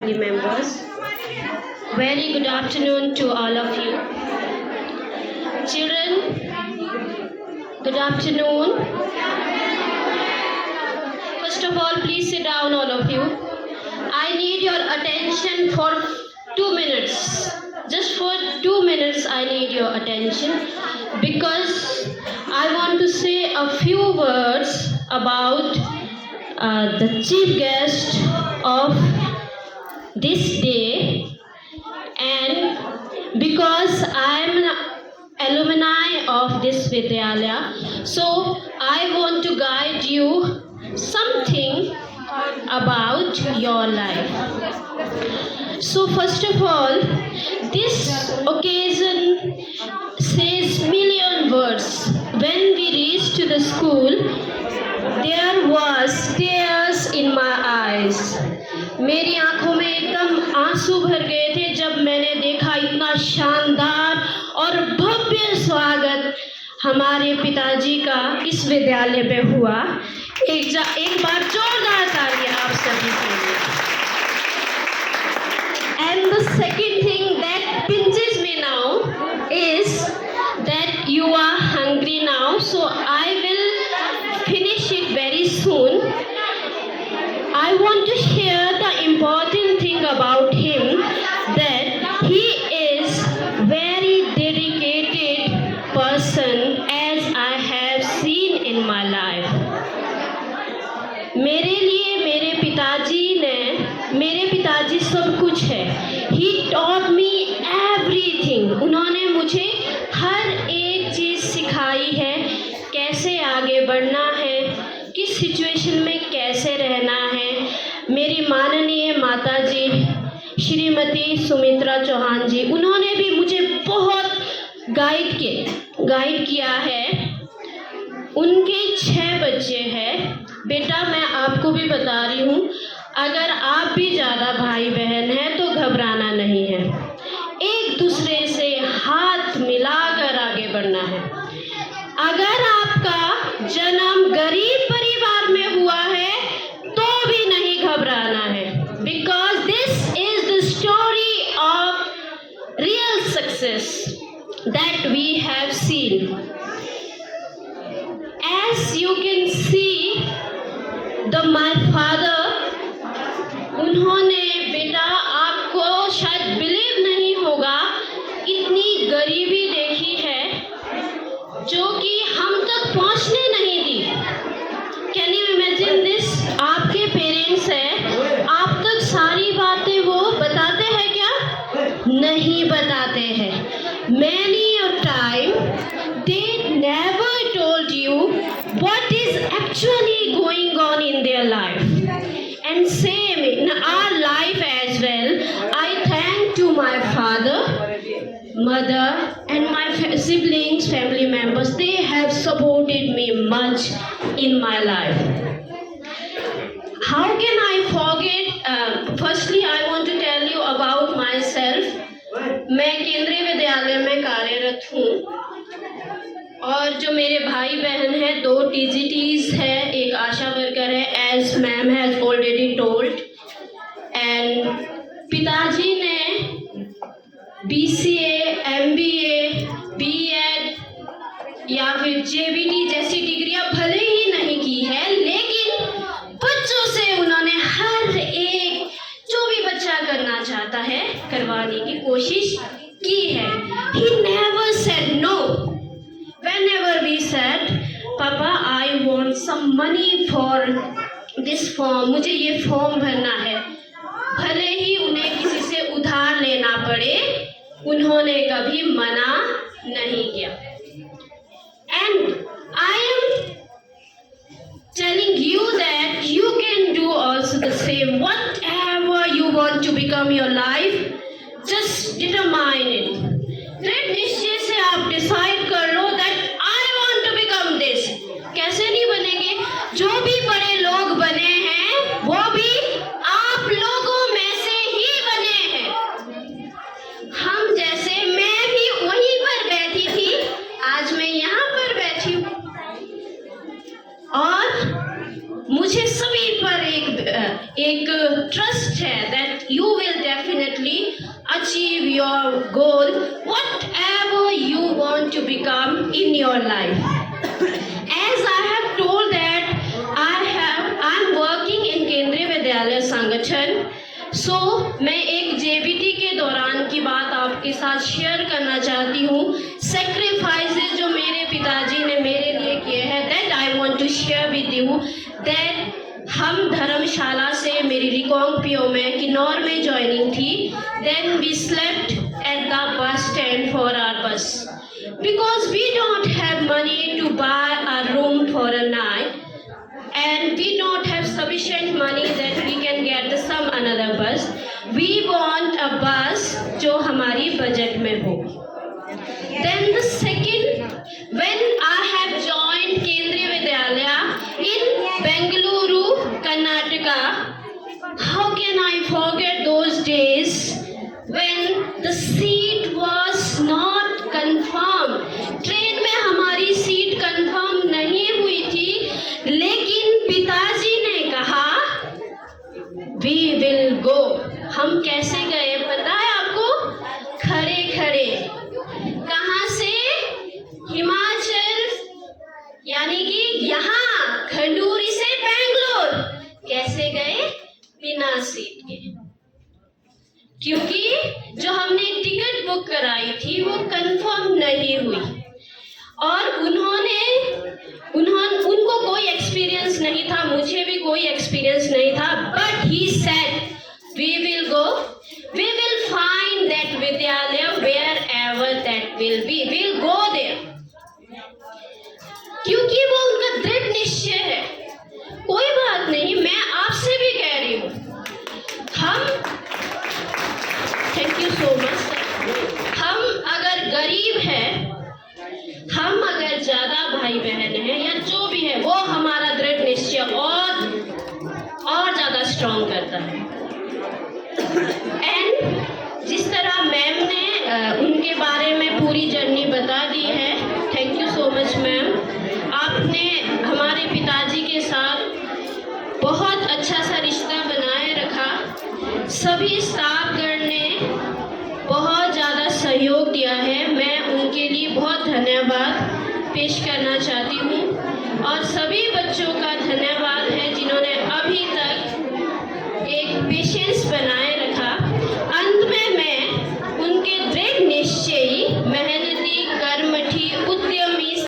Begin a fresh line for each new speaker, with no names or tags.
Members, very good afternoon to all of you. Children, good afternoon. First of all, please sit down, all of you. I need your attention for 2 minutes. Just for 2 minutes, I need your attention because I want to say a few words about the chief guest of this day, and because I am an alumni of this Vidyalaya, so I want to guide you something about your life. So first of all, this occasion says million words. When we reached to the school, there was tears in my eyes. मेरी आंखों में एकदम आंसू भर गए थे जब मैंने देखा इतना शानदार और भव्य स्वागत हमारे पिताजी का इस विद्यालय पे हुआ। एक बार जोरदार तालियां आप सभी के लिए। And the second thing that pinches me now is that you are hungry now, so I will finish it very soon. I want to share the important thing about him, that he is very dedicated person as I have seen in my life. मेरे पिताजी सब कुछ है. He taught me everything. उन्होंने मुझे हर एक चीज़ सिखाई है, कैसे आगे बढ़ना है, किस सिचुएशन में कैसे रहना है. मेरी माननीय माताजी श्रीमती सुमित्रा चौहान जी, उन्होंने भी मुझे बहुत गाइड किया है. उनके 6 बच्चे हैं. बेटा, मैं आपको भी बता रही हूँ, अगर आप भी ज़्यादा भाई बहन हैं तो घबराना नहीं है. एक दूसरे से हाथ मिलाकर आगे बढ़ना है. अगर आपका जन्म गरीब परिवार में हुआ है तो भी नहीं घबराना है, because this is the story of real success that we have seen. As you can see, my father, उन्होंने, बेटा आपको शायद बिलीव नहीं होगा, इतनी गरीबी देखी है जो कि हम तक पहुंचने नहीं दी. Can you imagine this? आपके पेरेंट्स हैं, आप तक सारी बातें वो बताते हैं क्या? नहीं बताते हैं. Many a time they never told you what is actually going on in their life. And same in our life as well. I thank to my father, mother and my siblings, family members. They have supported me much in my life. How can I forget? Firstly, I want to tell you about myself. मैं केंद्रीय विद्यालय में कार्यरत हूँ और जो मेरे भाई बहन हैं, 2 TGTs है, एक आशा वर्कर है, as ma'am has already told. And पिताजी ने BCA, MBA, B.Ed या फिर JBT जैसी डिग्रियां भले ही नहीं की है, लेकिन बच्चों से उन्होंने हर एक जो भी बच्चा करना चाहता है करवाने की कोशिश की है. He never said no. Whenever we said, पापा I want some money for this form, मुझे ये फॉर्म भरना है, भले ही उन्हें किसी से उधार लेना पड़े, उन्होंने कभी मना नहीं किया. And I am telling you that you can do also the same. Whatever you want to become your life, just determine it. दृढ़ निश्चय से आप डिसाइड कर लो that I want to become this. कैसे नहीं बनेंगे? जो भी बड़े लोग बने हैं वो भी आप लोगों में से ही बने हैं. हम जैसे, मैं भी वहीं पर बैठी थी, आज मैं यहाँ पर बैठी हूँ और मुझे सभी पर एक ट्रस्ट है that you achieve your goal, whatever you want to become in your life. As I have told that I'm working in केंद्रीय विद्यालय संगठन, सो मैं एक जेबीटी के दौरान की बात आपके साथ शेयर करना चाहती हूँ. सेक्रीफाइसेस जो मेरे पिताजी ने मेरे लिए किए हैं, that I want to share with you. That हम धर्मशाला से मेरी रिकॉन्ग पीओ में किन्नौर में ज्वाइनिंग थी. Then we slept at the bus stand for our bus because we don't have money to buy a room for a night and we don't have sufficient money that we can get some another bus. We want a bus जो हमारी budget में हो. Then the second, when I have joined केंद्रीय विद्यालय in Bengaluru, Karnataka, how can I forget those days when the seat was not confirmed? Train में हमारी seat confirm नहीं हुई थी, लेकिन पिताजी ने कहा वी विल गो. हम कैसे गए पता है आपको? खड़े खड़े. कहाँ से? हिमाचल, यानी कि यहाँ खंडूरी से बेंगलोर. कैसे गए? बिना सीट के. क्योंकि जो हमने टिकट बुक कराई थी वो कंफर्म नहीं हुई और उनको कोई एक्सपीरियंस नहीं था, मुझे भी कोई एक्सपीरियंस नहीं था. But he said we will go, we will find that विद्यालय wherever that will be, will go there. क्योंकि वो उनका दृढ़ निश्चय है. कोई बात नहीं, मैं आपसे भी कह रही हूँ, हम थैंक यू सो मच. हम अगर गरीब हैं, हम अगर ज्यादा भाई बहन हैं या जो भी है, वो हमारा दृढ़ निश्चय और ज्यादा स्ट्रॉन्ग करता है. एंड जिस तरह मैम ने उनके बारे में पूरी जर्नी बता दी है, thank you so much ma'am. आपने हमारे पिताजी के साथ बहुत अच्छा सा रिश्ता बनाए रखा. सभी स्टाफगण ने बहुत ज़्यादा सहयोग दिया है. मैं उनके लिए बहुत धन्यवाद पेश करना चाहती हूँ. और